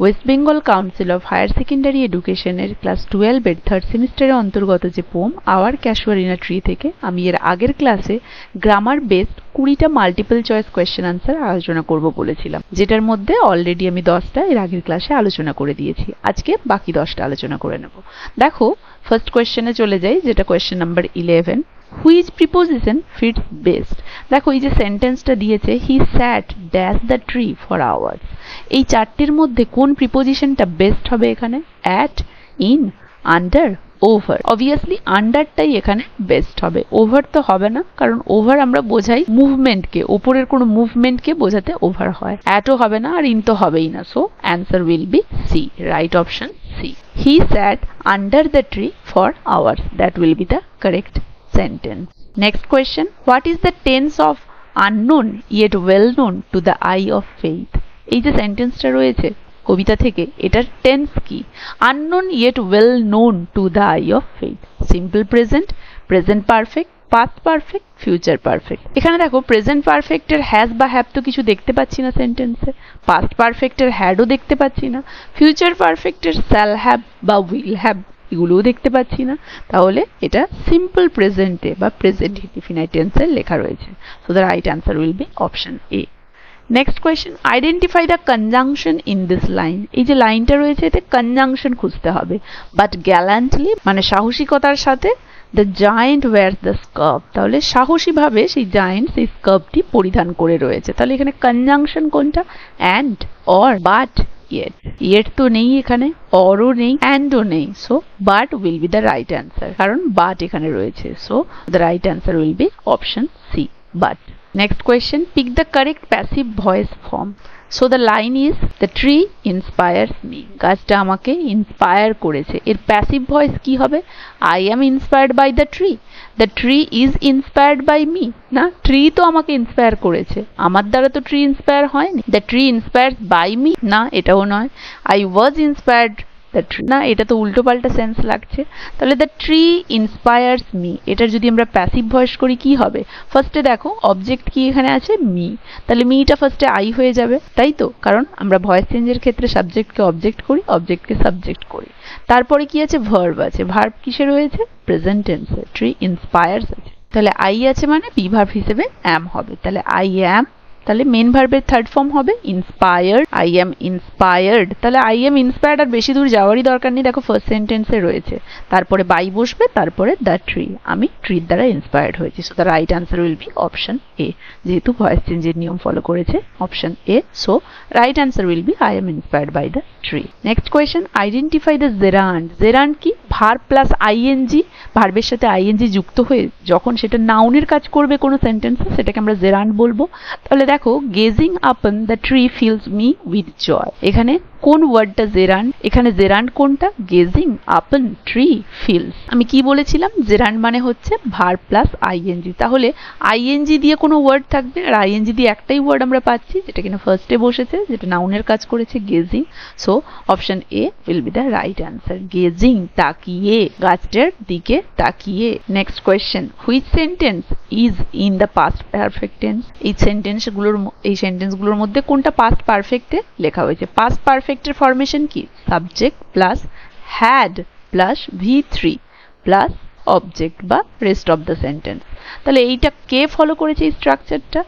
West Bengal council of higher secondary এডুকেশনের class 12 এর third সেমিস্টারের অন্তর্গত যে পোম আওয়ার ক্যাসুয়ারিনা ট্রি থেকে আমি এর আগের ক্লাসে গ্রামার বেসড 20টা মাল্টিপল চয়েস কোয়েশ্চেন আনসার আলোচনা করব বলেছিলাম, যেটার মধ্যে অলরেডি আমি 10টা এর আগের ক্লাসে আলোচনা করে দিয়েছি। আজকে বাকি 10টা আলোচনা করে নেব। দেখো ফার্স্ট কোয়েশ্চেনে চলে যাই, যেটা question number 11। Which preposition fits best? দেখো এই যে সেন্টেন্সটা দিয়েছে, he sat dash the tree for hours, এই চারটির মধ্যে কোন প্রিপোজিশনটা বেস্ট হবে এখানে? At, in, under, over. Obviously আন্ডারটাই এখানে বেস্ট হবে, ওভার তো হবে না, কারণ ওভার আমরা বোঝাই মুভমেন্টকে, ওপরের কোনো মুভমেন্টকে বোঝাতে ওভার হয়। অ্যাটও হবে না, আর ইন তো হবেই না। So answer will be C, right option C. He sat under the tree for hours, that will be the correct sentence. Next question, what is the tense of unknown yet well known to the eye of faith? এই যে সেন্টেন্সটা রয়েছে কবিতা থেকে, এটার tense কি? unknown yet well known to the eye of faith, simple present, present perfect, past perfect, future perfect। এখানে দেখো present পারফেক্টের has বা হ্যাভ তো কিছু দেখতে পাচ্ছি না সেন্টেন্সে, পাস্ট পারফেক্টের হ্যাডও দেখতে পাচ্ছি না, ফিউচার পারফেক্টের শ্যাল হ্যাভ বা উইল হ্যাভ এগুলোও দেখতে পাচ্ছি না। তাহলে এটা সিম্পল প্রেজেন্টে বা প্রেজেন্ট ইনডিফিনাইট টেন্সে লেখা রয়েছে। So the right answer will be option A. Next question, identify the conjunction in this line. এই যে লাইনটা রয়েছে এতে কনজাংশন খুঁজতে হবে। বাট গ্যালান্টলি মানে সাহসিকতার সাথে the giant wires the scarf, তাহলে সাহসীভাবে সেই জায়েন্ট সেই স্কার্ফটি পরিধান করে রয়েছে। তাহলে এখানে কনজাংশন কোনটা? And, or, but, yet। yet তো নেই এখানে, অরও নেই, অ্যান্ডও নেই। So but will be the right answer, কারণ বাট এখানে রয়েছে। So the right answer will be option C, but. Next question, pick the correct passive voice form. So the line is the tree inspires me, গাছটা আমাকে inspire করেছে। এর passive voice কি হবে? I am inspired by the tree, the tree is inspired by me. না, tree তো আমাকে inspire করেছে, আমার দ্বারা তো ট্রি ইন্সপায়ার হয়নি। The tree inspires by me, না এটাও নয়। I was inspired the tree, না এটা তো উল্টো পাল্টা সেন্স লাগছে। তাহলে দ্য ট্রি ইন্সপায়ার্স মি, এটার যদি আমরা প্যাসিভ ভয়েস করি কি হবে? ফার্স্টে দেখো অবজেক্ট কি এখানে আছে? মি, তাহলে মিটা ফার্স্টে আই হয়ে যাবে, তাই তো? কারণ আমরা ভয়েস চেঞ্জের ক্ষেত্রে সাবজেক্টকে অবজেক্ট করি, অবজেক্টকে সাবজেক্ট করি। তারপরে কি আছে? ভার্ব আছে। ভার্ব কিসে রয়েছে? প্রেজেন্ট টেন্সে। ট্রি ইন্সপায়ার্স আছে, তাহলে আই আছে মানে বি ভার্ব হিসেবে অ্যাম হবে। তাহলে আই অ্যাম, তাহলে মেন ভার্বের থার্ড ফর্ম হবে ইন্সপায়ার্ড, আই এম ইন্সপায়ার্ড। তাহলে আই এম ইন্সপায়ার্ড আর বেশি দূর যাওয়ারই দরকার নেই, দেখো ফার্স্ট সেন্টেন্সে রয়েছে। তারপরে বাই বসবে, তারপরে দ্য ট্রি, আমি ট্রির দ্বারা ইন্সপায়ার্ড হয়েছি। So the right answer will be option A, যেহেতু ভয়েস চেঞ্জের নিয়ম ফলো করেছে option A. So right answer will be I am inspired by the tree. Next question, identify the gerund. Gerund কি? Verb plus ING, ভার্বের সাথে ING যুক্ত হয়ে যখন সেটা নাউনের কাজ করবে কোনো সেন্টেন্সে, সেটাকে আমরা জেরান্ড বলবো। তাহলে দেখো gazing upon the tree fills me with joy, এখানে কোন ওয়ার্ডটা জেরান্ড? এখানে জেরান্ড কোনটা? গেজিং আপন ট্রি ফিলস। আমি কি বলেছিলাম? জেরান্ড মানে হচ্ছে ভার্ব প্লাস আইএনজি। তাহলে আইএনজি দিয়ে কোনো ওয়ার্ড থাকবে, আর আইএনজি দিয়ে একটাই ওয়ার্ড আমরা পাচ্ছি যেটা কিনা ফার্স্টে বসেছে, যেটা নাউনের কাজ করেছে, gazing. So option A will be the right answer, gazing, তাকিয়ে, গাছটার দিকে তাকিয়ে। Next question, which sentence is in the past perfect tense. এই সেন্টেন্সগুলোর মধ্যে কোনটা পাস্ট পারফেক্টে লেখা হয়েছে? পাস্ট পারফেক্টের ফরমেশন কি? Subject plus had plus V3 plus object বা রেস্ট অফ দ্য সেন্টেন্স। তাহলে এইটা কে ফলো করেছে এই স্ট্রাকচারটা?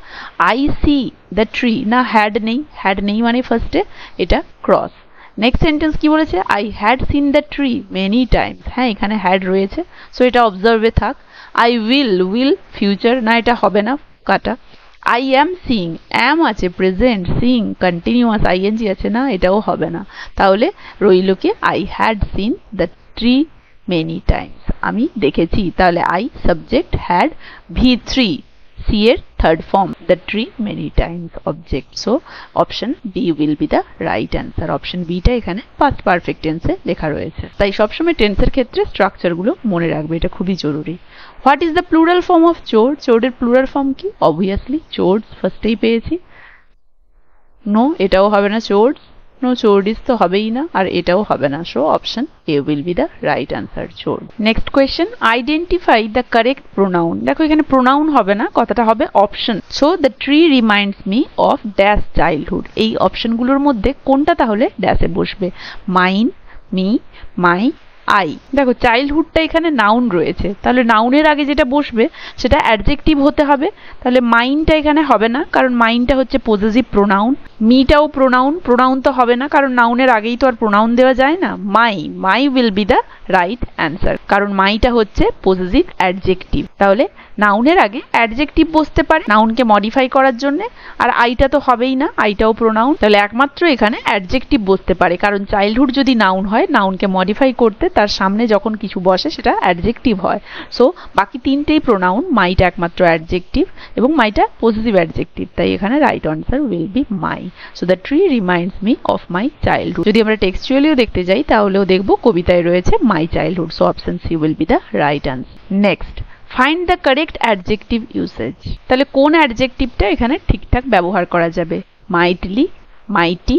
আই সি দ্য ট্রি, না হ্যাড নেই, হ্যাড নেই মানে ফার্স্টে এটা ক্রস। নেক্সট সেন্টেন্স কি বলেছে? I had seen the tree many Times, হ্যাঁ এখানে হ্যাড রয়েছে, সো এটা অবজার্ভে থাক। আই উইল ফিউচার, না এটা হবে না, কাটা। আই অ্যাম সিইং, অ্যাম আছে প্রেজেন্ট, সিইং কন্টিনিউয়াস, আইএনজি আছে, না এটাও হবে না। তাহলে রইল কি? I had seen the tree many times, আমি দেখেছি। তাহলে I subject, had V3, see এর third form the tree many times object. So option B will be the right answer. Option বিটা এখানে পাস্ট পারফেক্ট টেন্সে লেখা রয়েছে। তাই সবসময় টেন্সের ক্ষেত্রে স্ট্রাকচারগুলো মনে রাখবে, এটা খুবই জরুরি। What is the plural form of চোর? চোরের প্লুরাল ফর্ম কি? অবভিয়াসলি চোরস, ফার্স্টেই পেয়েছি। নো এটাও হবে না, চোরস। নো চোরডিস তো হবেই না, আর এটাও হবে না। So option A will be the right answer, চোর। Next question, identify the correct pronoun. দেখো এখানে প্রোনাউন হবে না, কথাটা হবে option. So the tree reminds me of dash childhood. এই অপশনগুলোর মধ্যে কোনটা তাহলে ড্যাশে বসবে? Mine, me, my, I. দেখো চাইল্ডহুডটা এখানে নাউন রয়েছে, তাহলে নাউনের আগে যেটা বসবে সেটা অ্যাডজেক্টিভ হতে হবে। তাহলে মাইনটা এখানে হবে না, কারণ মাইনটা হচ্ছে পজেসিভ প্রোনাউন। মিটাও প্রোনাউন, প্রোনাউন তো হবে না, কারণ নাউনের আগেই তো আর প্রোনাউন দেওয়া যায় না। My, my will be the right answer, কারণ মাইটা হচ্ছে পজেসিভ অ্যাডজেক্টিভ। তাহলে নাউনের আগে অ্যাডজেক্টিভ বসতে পারে নাউনকে মডিফাই করার জন্য, আর আইটা তো হবেই না, আইটাও প্রোনাউন। তাহলে একমাত্র এখানে অ্যাডজেক্টিভ বসতে পারে, কারণ চাইল্ডহুড যদি নাউন হয়, নাউনকে মডিফাই করতে তার সামনে যখন কিছু বসে সেটা অ্যাডজেক্টিভ হয়। সো বাকি তিনটেই প্রোনাউন, মাইটা একমাত্র অ্যাডজেক্টিভ এবং মাইটা পজিটিভ অ্যাডজেক্টিভ। তাই এখানে right answer will be my. So the tree reminds me of my childhood. যদি আমরা টেক্সচুয়ালিও দেখতে যাই তাহলেও দেখবো কবিতায় রয়েছে my childhood. So option C will be the right answer. Next, find the correct adjective usage. তাহলে কোন অ্যাডজেক্টিভটা এখানে ঠিকঠাক ব্যবহার করা যাবে? মাইটলি, মাইটি,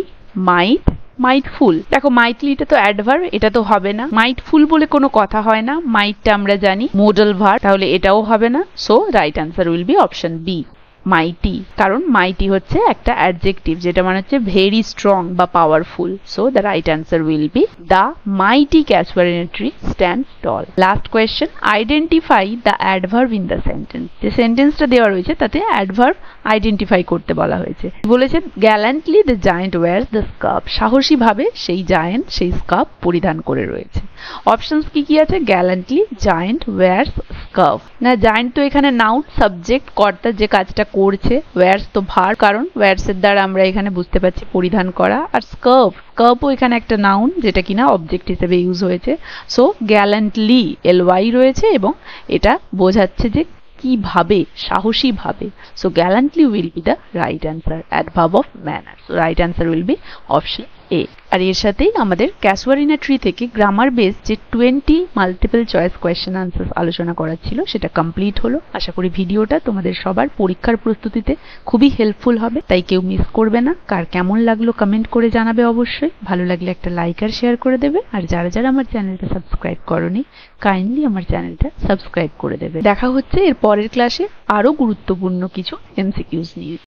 মাইট, মাইটফুল। দেখো মাইটলিটা তো অ্যাডভার্ব, এটা তো হবে না। মাইটফুল বলে কোনো কথা হয় না, মাইটটা আমরা জানি মোডাল ভার্ব, তাহলে এটাও হবে না। So right answer will be option B, mighty. কারণ মাইটি হচ্ছে একটা অ্যাডজেক্টিভ, যেটা মানে হচ্ছে ভেরি স্ট্রং বা powerful. So the right answer will be the mighty casuarina tree stands tall. Last question, identify the adverb in the sentence. যে সেন্টেন্সটা দেওয়া রয়েছে তাতে অ্যাডভার্ব আইডেন্টিফাই করতে বলা হয়েছে। বলেছে gallantly the giant wears the scarf. সাহসী ভাবে সেই জায়ান্ট সেই স্কার্ফ পরিধান করে রয়েছে। অপশনস কি কি আছে? গ্যালান্টলি, জায়ান্ট, ওয়্যারস, স্কার্ফ। না, জায়ান্ট তো এখানে নাউন, সাবজেক্ট কর্তা যে কাজটা করছে। ওয়্যারস তো ভার্ব, কারণ ওয়্যারস এর দ্বারা আমরা এখানে বুঝতে পারছি পরিধান করা। আর স্কার্ফ, স্কার্ফও এখানে একটা নাউন যেটা কিনা অবজেক্ট হিসেবে ইউজ হয়েছে। সো গ্যালান্টলি এলওয়াই রয়েছে এবং এটা বোঝাচ্ছে যে কিভাবে, সাহসী ভাবে। So gallantly will be the right answer, adverb of manner. So right answer will be option A. আর এর সাথেই আমাদের ক্যাসুয়ারিনা ট্রি থেকে গ্রামার বেস যে 20 মাল্টিপল চয়েস কোয়েশ্চেন আনসার আলোচনা করা ছিল সেটা কমপ্লিট হলো। আশা করি ভিডিওটা তোমাদের সবার পরীক্ষার প্রস্তুতিতে খুবই হেল্পফুল হবে, তাই কেউ মিস করবে না। কার কেমন লাগলো কমেন্ট করে জানাবে অবশ্যই। ভালো লাগলে একটা লাইক আর শেয়ার করে দেবে। আর যারা যারা আমার চ্যানেলটা সাবস্ক্রাইব করোনি, কাইন্ডলি আমার চ্যানেলটা সাবস্ক্রাইব করে দেবে। দেখা হচ্ছে এর পরের ক্লাসে আরো গুরুত্বপূর্ণ কিছু এমসিকিউজ নিয়ে।